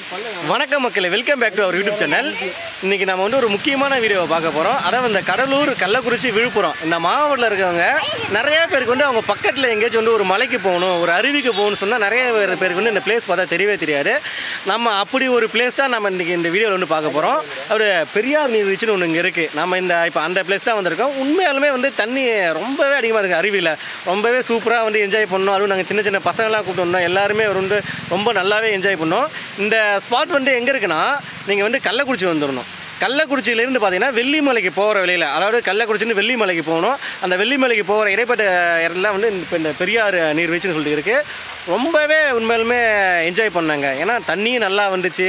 வணக்கம் மக்களே, welcome back to our YouTube channel. இன்றைக்கி நம்ம வந்து ஒரு முக்கியமான வீடியோவை பார்க்க போகிறோம். அதாவது இந்த கடலூர், கள்ளக்குறிச்சி, விழுப்புரம் இந்த மாவட்டத்தில் இருக்கவங்க நிறைய பேருக்கு வந்து அவங்க பக்கத்தில் எங்கேயாச்சும் வந்து ஒரு மலைக்கு போகணும், ஒரு அருவிக்கு போகணும்னு சொன்னால் நிறைய பேருக்கு வந்து இந்த பிளேஸ் பார்த்தா தெரியவே தெரியாது. நம்ம அப்படி ஒரு பிளேஸ் தான் நம்ம இன்றைக்கி இந்த வீடியோவில் வந்து பார்க்க போகிறோம். ஒரு பெரியார் நீர்வீழ்ச்சின்னு ஒன்று இங்கே இருக்குது. நம்ம இப்போ அந்த பிளேஸ் தான் வந்திருக்கோம். உண்மையாலுமே வந்து தண்ணி ரொம்பவே அதிகமாக இருக்குது. அருவியில் ரொம்பவே சூப்பராக வந்து என்ஜாய் பண்ணோம். அதுவும் நாங்கள் சின்ன சின்ன பசங்களாம் கூப்பிட்டு வந்தோம். எல்லாருமே வந்து ரொம்ப நல்லாவே என்ஜாய் பண்ணோம். இந்த ஸ்பாட் வந்து எங்கே இருக்குன்னா, நீங்கள் வந்து கள்ளக்குறிச்சி வந்துடணும். கள்ளக்குறிச்சியிலேருந்து பார்த்தீங்கன்னா வெள்ளிமலைக்கு போகிற வழியில், அதாவது கள்ளக்குறிச்சின்னு வெள்ளிமலைக்கு போகணும். அந்த வெள்ளிமலைக்கு போகிற இடைப்பட்ட இடத்துல வந்து இப்போ இந்த பெரியார் நீர்வீழ்ச்சின்னு சொல்லிட்டு இருக்குது. ரொம்பவே உண்மையிலுமே என்ஜாய் பண்ணாங்க. ஏன்னா தண்ணியும் நல்லா வந்துச்சு.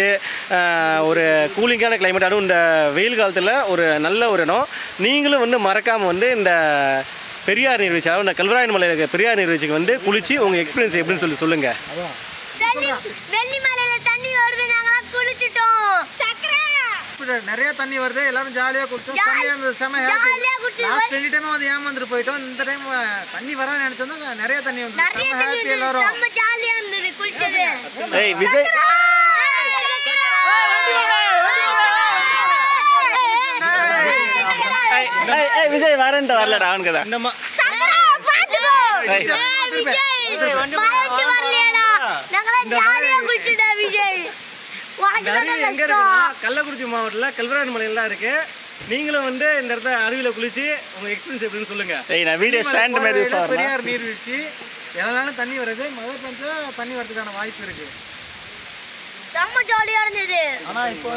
ஒரு கூலிங்கான கிளைமேட். அதுவும் இந்த வெயில் காலத்தில் ஒரு நல்ல ஒரு இடம். நீங்களும் வந்து மறக்காமல் வந்து இந்த பெரியார் நீர்வீழ்ச்சி, அதாவது இந்த கல்வராயன் மலையில் இருக்க பெரியார் நீர்வீழ்ச்சிக்கு வந்து குளிச்சு உங்கள் எக்ஸ்பீரியன்ஸ் எப்படின்னு சொல்லுங்கள். வெள்ளிமலையில தண்ணி வருது, நாங்கலாம் குளிச்சிட்டோம். நிறைய தண்ணி வருது, எல்லாரும் ஜாலியா குளிச்சோம். செமையா இருந்தது, செம ஹாப்பி. லாஸ்ட் 2 டைம் வந்து ஏமாந்துட்டு போயிட்டோம். இந்த டைம் தண்ணி வராது நினைச்சோம்னா நிறைய தண்ணி வந்து செம ஹாப்பி. எல்லாரும் செம ஜாலியா இருந்தது குளிச்சது. ஏய் விஜய், ஏய் விஜய் வரேன்ட்டு வரலடா அவனுக்கு தான். இந்த சக்கரா பாத்துக்கோ. விஜய் வரட்டு வரலையடா. நாங்கலாம் ஜாலியா குளிச்சிட்டோம் விஜய். எங்க இருக்குன்னா கள்ளக்குறிச்சி மாவட்டத்தில் கல்வராயன் மலையெல்லாம் இருக்கு. நீங்களும் வந்து இந்த இடத்துல அருவியில் குளிச்சு உங்க எக்ஸ்பீரியன்ஸ் எப்படின்னு சொல்லுங்க. நான் வீடியோ ஸ்டாண்ட் மாதிரி பெரியார் நீர்வீழ்ச்சி எதனாலும் தண்ணி வருது. மழை பெஞ்சா தண்ணி வரதுக்கான வாய்ப்பு இருக்கு. செம்ம ஜாலியா இருந்தது. ஆனா இப்போ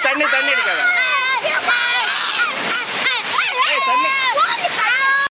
தண்ணி இருக்காதா? தண்ணி